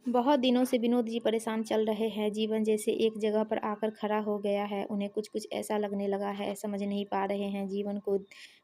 बहुत दिनों से विनोद जी परेशान चल रहे हैं। जीवन जैसे एक जगह पर आकर खड़ा हो गया है। उन्हें कुछ-कुछ ऐसा लगने लगा है, समझ नहीं पा रहे हैं जीवन को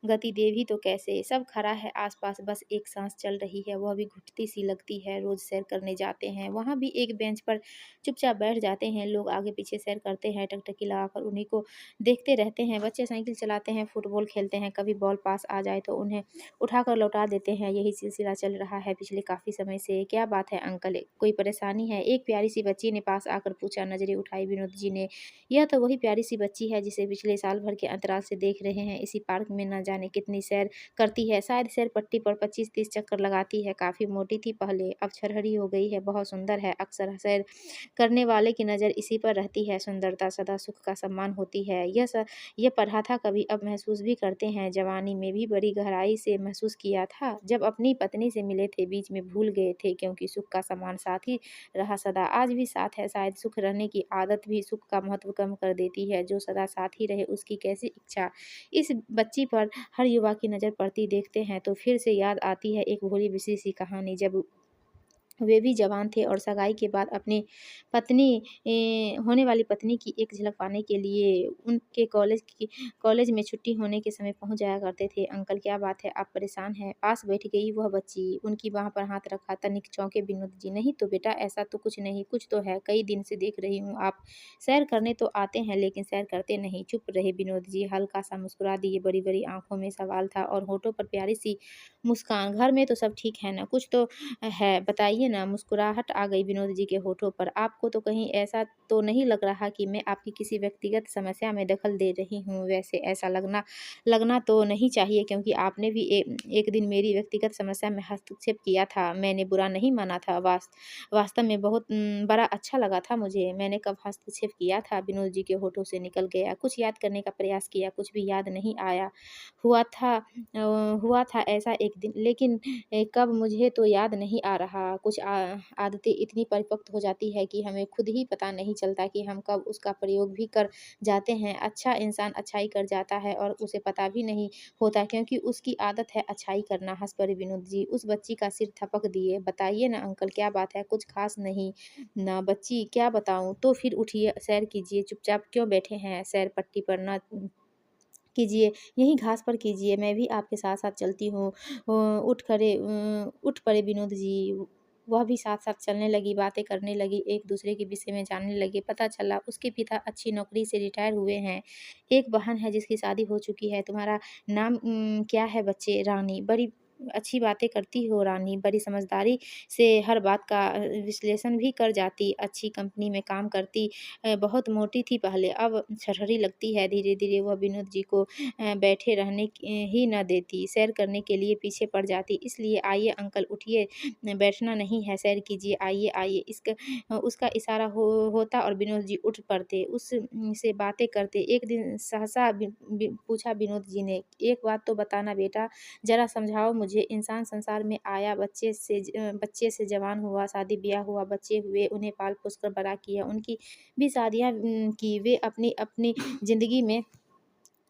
गति दे भी तो कैसे? सब खड़ा है आस-पास, बस एक साँस चल रही है, वह भी घुटती-सी लगती है। रोज़ सैर करने जाते हैं, वहाँ भी एक बेंच पर चुपचाप बैठ जाते हैं। लोग आगे-पीछे सैर करते हैं, टकटकी लगाकर उन्हीं को देखते रहते हैं। बच्चे साइकिल चलाते हैं, फुटबॉल खेलते हैं, कभी बॉल पास आ जाए तो उन्हें उठाकर लौटा देते हैं। यही सिलसिला चल रहा है पिछले काफ़ी समय से। क्या बात है अंकल, कोई परेशानी है? एक प्यारी-सी बच्ची ने पास आकर पूछा। नज़रें उठाई विनोद जी ने। यह तो वही प्यारी-सी बच्ची है जिसे पिछले साल भर के अंतराल से देख रहे हैं। इसी पार्क में न जाने कितनी सैर करती है। शायद सैर पट्टी पर 25-30 चक्कर लगाती है। काफ़ी मोटी थी पहले, अब छरहरी हो गई है। बहुत सुंदर है। अक्सर सैर करने वाले की नज़र इसी पर रहती है। सुंदरता सदा सुख का सम्मान होती है। ये पढ़ा था कभी, अब महसूस भी करते हैं। जवानी में भी बड़ी गहराई से महसूस किया था। जब अपनी पत्नी से मिले थे, बीच में भूल गए थे क्योंकि सुख का सम्मान साथ ही रहा सदा। आज भी साथ है, शायद सुख रहने की आदत भी सुख का महत्व कम कर देती है। जो सदा साथ ही रहे उसकी कैसी इच्छा। इस बच्ची पर हर युवा की नज़र पड़ती देखते हैं तो फिर से याद आती है एक भोली बिसरी सी कहानी। जब वे भी जवान थे और सगाई के बाद अपनी पत्नी होने वाली पत्नी की एक झलक पाने के लिए उनके कॉलेज में छुट्टी होने के समय पहुंच जाया करते थे। अंकल क्या बात है, आप परेशान हैं? पास बैठ गई वह बच्ची, उनकी बाह पर हाथ रखा। तनिक चौंके विनोद जी। नहीं तो बेटा, ऐसा तो कुछ नहीं। कुछ तो है, कई दिन से देख रही हूँ आप सैर करने तो आते हैं लेकिन सैर करते नहीं। चुप रहे विनोद जी, हल्का सा मुस्कुरा दिए। बड़ी बड़ी आंखों में सवाल था और होठों पर प्यारी सी मुस्कान। घर में तो सब ठीक है ना? कुछ तो है, बताइए ना। मुस्कुराहट आ गई विनोद जी के होठों पर। आपको तो कहीं ऐसा तो नहीं लग रहा कि मैं आपकी किसी व्यक्तिगत समस्या में दखल दे रही हूँ? वैसे ऐसा लगना लगना तो नहीं चाहिए क्योंकि आपने भी एक दिन मेरी व्यक्तिगत समस्या में हस्तक्षेप किया था। मैंने बुरा नहीं माना था। वास्तव में बहुत बड़ा अच्छा लगा था मुझे। मैंने कब हस्तक्षेप किया था? विनोद जी के होठों से निकल गया। कुछ याद करने का प्रयास किया, कुछ भी याद नहीं आया। हुआ था ऐसा एक दिन, लेकिन कब मुझे तो याद नहीं आ रहा। कुछ आदतें इतनी परिपक्व हो जाती है कि हमें खुद ही पता नहीं चलता कि हम कब उसका प्रयोग भी कर जाते हैं। अच्छा इंसान अच्छाई कर जाता है और उसे पता भी नहीं होता क्योंकि उसकी आदत है अच्छाई करना। हंस पड़े विनोद जी। उस बच्ची का सिर थपक दिए। बताइए ना अंकल, क्या बात है? कुछ खास नहीं ना बच्ची, क्या बताऊं? तो फिर उठिए, सैर कीजिए। चुपचाप क्यों बैठे हैं? सैर पट्टी पर ना कीजिए, यहीं घास पर कीजिए, मैं भी आपके साथ-साथ चलती हूँ। उठ पड़े विनोद जी। वह भी साथ-साथ चलने लगी, बातें करने लगी, एक-दूसरे के विषय में जानने लगे। पता चला उसके पिता अच्छी नौकरी से रिटायर हुए हैं। एक बहन है जिसकी शादी हो चुकी है। तुम्हारा नाम क्या है बच्चे? रानी। बड़ी अच्छी बातें करती हो रानी, बड़ी समझदारी से हर बात का विश्लेषण भी कर जाती। अच्छी कंपनी में काम करती। बहुत मोटी थी पहले, अब छरहरी लगती है। धीरे-धीरे वह विनोद जी को बैठे रहने ही न देती, सैर करने के लिए पीछे पड़ जाती। इसलिए आइए अंकल उठिए, बैठना नहीं है, सैर कीजिए, आइए, आइए। उसका इशारा होता और विनोद जी उठ पड़ते, उस से बातें करते। एक दिन सहसा पूछा विनोद जी ने, "एक बात तो बताना बेटा, ज़रा समझाओ मुझे। इंसान संसार में आया, बच्चे से जवान हुआ, शादी-ब्याह हुआ, बच्चे हुए, उन्हें पाल-पोस कर बड़ा किया, उनकी भी शादियाँ की, वे अपनी-अपनी ज़िंदगी में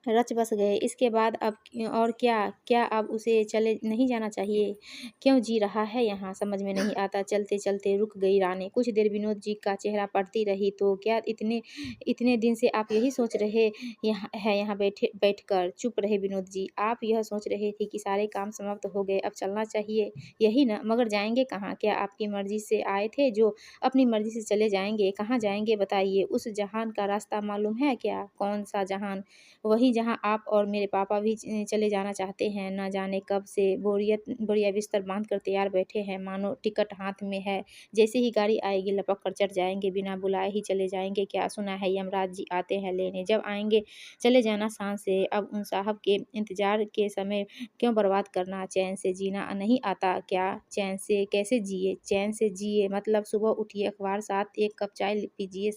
रच बस गए। इसके बाद अब और क्या? क्या अब उसे चले नहीं जाना चाहिए? क्यों जी रहा है यहाँ? समझ में नहीं आता। चलते-चलते रुक गई रानी। कुछ देर विनोद जी का चेहरा पढ़ती रही। तो क्या इतने इतने दिन से आप यही सोच रहे यहाँ बैठकर? चुप रहे विनोद जी। आप यह सोच रहे थे कि सारे काम समाप्त हो गए, अब चलना चाहिए, यही ना? मगर जाएँगे कहाँ? क्या आपकी मर्ज़ी से आए थे जो अपनी मर्ज़ी से चले जाएँगे? कहाँ जाएँगे बताइए? उस जहान का रास्ता मालूम है क्या? कौन-सा जहान? वही जहाँ आप और मेरे पापा भी चले जाना चाहते हैं। ना जाने कब से बोरिया बिस्तर बाँध कर तैयार बैठे हैं, मानो टिकट हाथ में है। जैसे ही गाड़ी आएगी लपक कर चढ़ जाएँगे, बिना बुलाए ही चले जाएँगे। क्या सुना है यमराज जी आते हैं लेने, जब आएँगे चले जाना शान से। अब उन साहब के इंतज़ार के समय क्यों बर्बाद करना? चैन से जीना नहीं आता क्या? चैन से कैसे जिए? चैन से जिए मतलब सुबह उठिए, अखबार साथ, एक कप चाय पीजिए,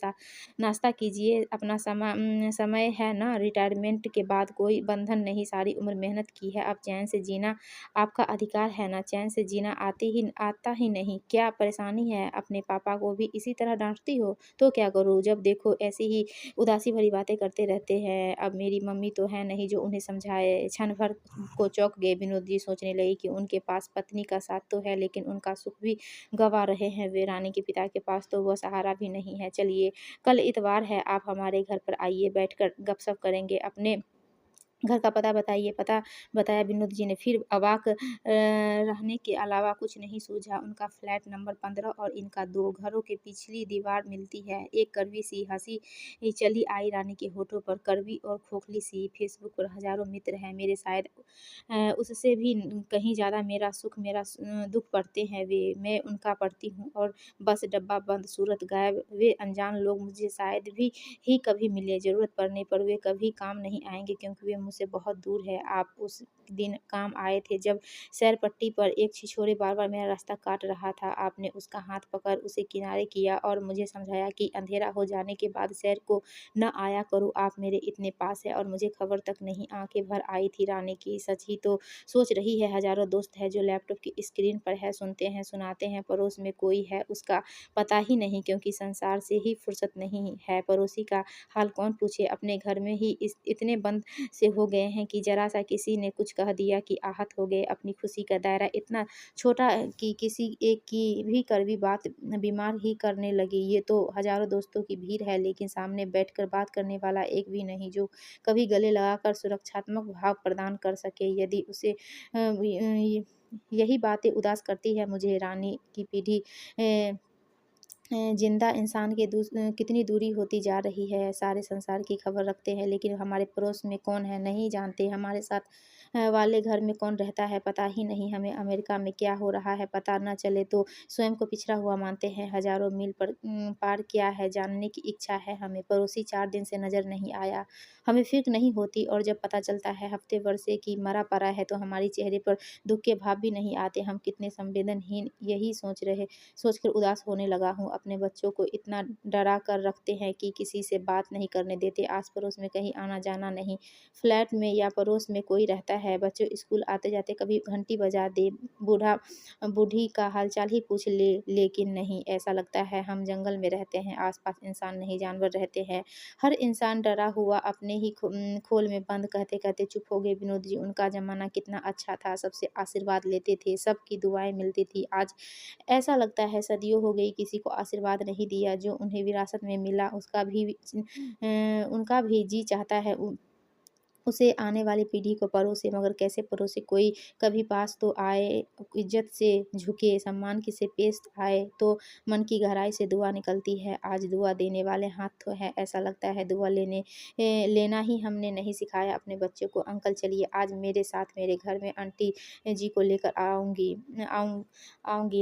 नाश्ता कीजिए। अपना समय है ना, रिटायरमेंट गिफ्ट के बाद कोई बंधन नहीं, सारी उम्र मेहनत की है, अब चैन से जीना आपका अधिकार है ना, चैन से जीना आता ही नहीं, क्या परेशानी है? अपने पापा को भी इसी तरह डाँटती हो? तो क्या करूँ? जब देखो ऐसे ही उदासी भरी बातें करते रहते हैं। अब मेरी मम्मी तो है नहीं जो उन्हें समझाए। क्षण भर को चौंक गए विनोद जी, सोचने लगे कि उनके पास पत्नी का साथ तो है, लेकिन उनका सुख भी गँवा रहे हैं वे। रानी के पिता के पास तो वह सहारा भी नहीं है। चलिए, कल इतवार है, आप हमारे घर पर आइए, बैठकर गपशप करेंगे। अपने घर का पता बताइए। पता बताया विनोद जी ने। फिर अवाक रहने के अलावा कुछ नहीं सूझा। उनका फ्लैट नंबर 15 और इनका 2 घरों के पिछली दीवार मिलती है। एक कड़वी सी हंसी चली आई रानी के होठों पर, कड़वी और खोखली सी। फेसबुक पर हजारों मित्र हैं मेरे, शायद उससे भी कहीं ज़्यादा मेरा सुख, मेरा दुख पढ़ते हैं वे, मैं उनका पढ़ती हूँ। और बस डब्बा बंद, सूरत गायब। वे अनजान लोग मुझे शायद भी ही कभी मिले, ज़रूरत पड़ने पर वे कभी काम नहीं आएँगे, क्योंकि वे मुझसे बहुत दूर है। आप उस दिन काम आए थे जब सैर पट्टी पर एक छिछोरे बार-बार मेरा रास्ता काट रहा था। आपने उसका हाथ पकड़ उसे किनारे किया और मुझे समझाया कि अंधेरा हो जाने के बाद सैर को न आया करूँ। आप मेरे इतने पास है और मुझे खबर तक नहीं। आँखें भर आई थी रानी की। सच ही तो सोच रही है, हज़ारों दोस्त हैं जो लैपटॉप की स्क्रीन पर है, सुनते हैं, सुनाते हैं, पड़ोस में कोई है उसका पता ही नहीं, क्योंकि संसार से ही फुर्सत नहीं है। पड़ोसी का हाल कौन पूछे, अपने घर में ही इतने बंद से हो गए हैं कि ज़रा-सा किसी ने कुछ कह दिया कि आहत हो गए। अपनी खुशी का दायरा इतना छोटा कि किसी एक की भी कड़वी बात बीमार ही करने लगी। ये तो हज़ारों दोस्तों की भीड़ है, लेकिन सामने बैठकर बात करने वाला एक भी नहीं, जो कभी गले लगाकर सुरक्षात्मक भाव प्रदान कर सके। यदि उसे यही बातें उदास करती है मुझे। रानी की पीढ़ी ज़िंदा इंसान के कितनी दूरी होती जा रही है। सारे संसार की खबर रखते हैं, लेकिन हमारे पड़ोस में कौन है नहीं जानते। हमारे साथ वाले घर में कौन रहता है पता ही नहीं। हमें अमेरिका में क्या हो रहा है पता न चले तो स्वयं को पिछड़ा हुआ मानते हैं। हज़ारों मील पर पार क्या है जानने की इच्छा है हमें। पड़ोसी 4 दिन से नज़र नहीं आया, हमें फ़िक्र नहीं होती, और जब पता चलता है हफ्ते भर से कि मरा पड़ा है, तो हमारे चेहरे पर दुःख के भाव भी नहीं आते। हम कितने संवेदनहीन, यही सोचकर उदास होने लगा हूँ। अपने बच्चों को इतना डरा कर रखते हैं कि किसी से बात नहीं करने देते, आस-पड़ोस में कहीं आना-जाना नहीं। फ्लैट में या पड़ोस में कोई रहता है, बच्चों स्कूल आते-जाते कभी घंटी बजा दे, बूढ़ा बूढ़ी का हालचाल ही पूछ ले, लेकिन नहीं, ऐसा लगता है हम जंगल में रहते हैं, आस-पास इंसान नहीं जानवर रहते हैं। हर इंसान डरा हुआ अपने ही खोल में बंद। कहते-कहते चुप हो गए विनोद जी। उनका ज़माना कितना अच्छा था, सबसे आशीर्वाद लेते थे, सबकी दुआएँ मिलती थी। आज ऐसा लगता है सदियों हो गई किसी को आशीर्वाद नहीं दिया। जो उन्हें विरासत में मिला उनका भी जी चाहता है उसे आने वाली पीढ़ी को परोसे, मगर कैसे परोसे? कोई कभी पास तो आए, इज़्ज़त से झुके, सम्मान की से पेश आए, तो मन की गहराई से दुआ निकलती है। आज दुआ देने वाले हाथ तो हैं, ऐसा लगता है दुआ लेना ही हमने नहीं सिखाया अपने बच्चों को। अंकल चलिए आज मेरे साथ मेरे घर में, आंटी जी को लेकर आऊँगी,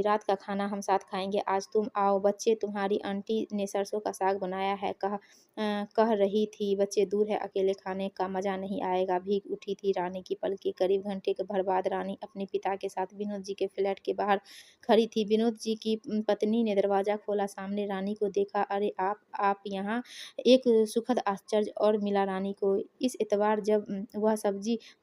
रात का खाना हम साथ खाएँगे, आज तुम आओ बच्चे, तुम्हारी आंटी ने सरसों का साग बनाया है, कह रही थी। बच्चे दूर है, अकेले खाने का मज़ा नहीं आएगा। भीग उठी थी रानी की पलकें। करीब घंटे के भर बाद रानी अपने पिता के साथ विनोद जी के फ्लैट के बाहर खड़ी थी। विनोद जी की पत्नी ने दरवाज़ा खोला, सामने रानी को देखा। अरे आप यहाँ! एक सुखद आश्चर्य और मिला रानी को। इस इतवार जब वह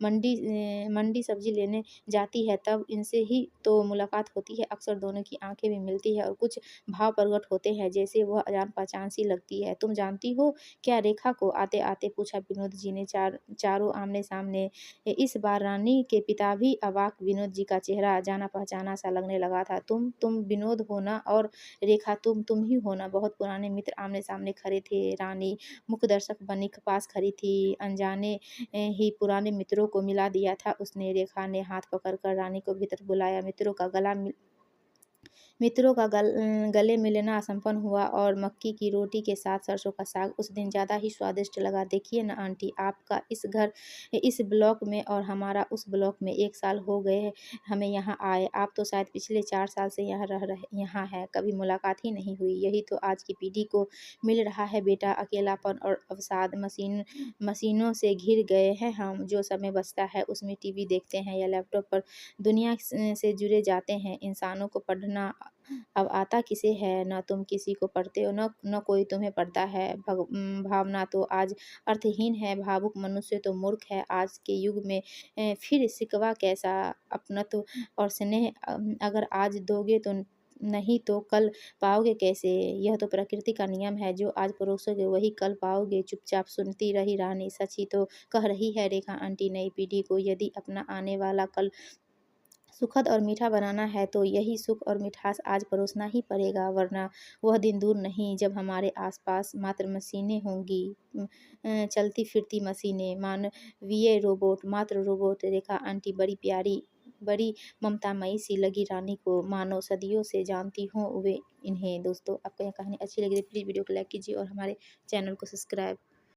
मंडी सब्ज़ी लेने जाती है, तब इनसे ही तो मुलाकात होती है। अक्सर दोनों की आँखें भी मिलती है और कुछ भाव प्रकट होते हैं, जैसे वह जान-पहचान सी लगती है। तुम जानती हो क्या रेखा को? आते-आते पूछा विनोद जी ने। चारों आमने-सामने। इस बार रानी के पिता भी अवाक। विनोद जी का चेहरा जाना-पहचाना सा लगने लगा था। तुम विनोद हो ना? और रेखा तुम ही हो ना? बहुत पुराने मित्र आमने-सामने खड़े थे। रानी मुखदर्शक बनी पास खड़ी थी। अनजाने ही पुराने मित्रों को मिला दिया था उसने। रेखा ने हाथ पकड़कर रानी को भीतर बुलाया। मित्रों का गले मिलना संपन्न हुआ, और मक्की की रोटी के साथ सरसों का साग उस दिन ज़्यादा ही स्वादिष्ट लगा। देखिए ना आंटी, आपका इस ब्लॉक में और हमारा उस ब्लॉक में 1 साल हो गए हमें यहाँ आए। आप तो शायद पिछले 4 साल से यहाँ हैं, कभी मुलाकात ही नहीं हुई। यही तो आज की पीढ़ी को मिल रहा है बेटा, अकेलापन और अवसाद। मशीनों से घिर गए हैं हम। जो समय बचता है उसमें टीवी देखते हैं या लैपटॉप पर दुनिया से जुड़े जाते हैं। इंसानों को पढ़ना अब आता किसे है, न तुम किसी को पढ़ते हो, न कोई तुम्हें पढ़ता है। भावना तो आज अर्थहीन है, भावुक मनुष्य तो मूर्ख है। आज के युग में फिर सिकवा कैसा, अपनत्व और स्नेह अगर आज दोगे तो नहीं तो कल पाओगे कैसे? यह तो प्रकृति का नियम है, जो आज परोसोगे वही कल पाओगे। चुपचाप सुनती रही रानी, सच ही तो कह रही है रेखा आंटी। नई पीढ़ी को यदि अपना आने वाला कल सुखद और मीठा बनाना है तो यही सुख और मिठास आज परोसना ही पड़ेगा, वरना वह दिन दूर नहीं जब हमारे आसपास मात्र मशीनें होंगी। चलती फिरती मशीनें, मानवीय रोबोट, मात्र रोबोट। रेखा आंटी बड़ी प्यारी, बड़ी ममतामयी सी लगी रानी को, मानो सदियों से जानती हों वे इन्हें। दोस्तों, आपको यह कहानी अच्छी लगी तो प्लीज़ वीडियो को लाइक कीजिए और हमारे चैनल को सब्सक्राइब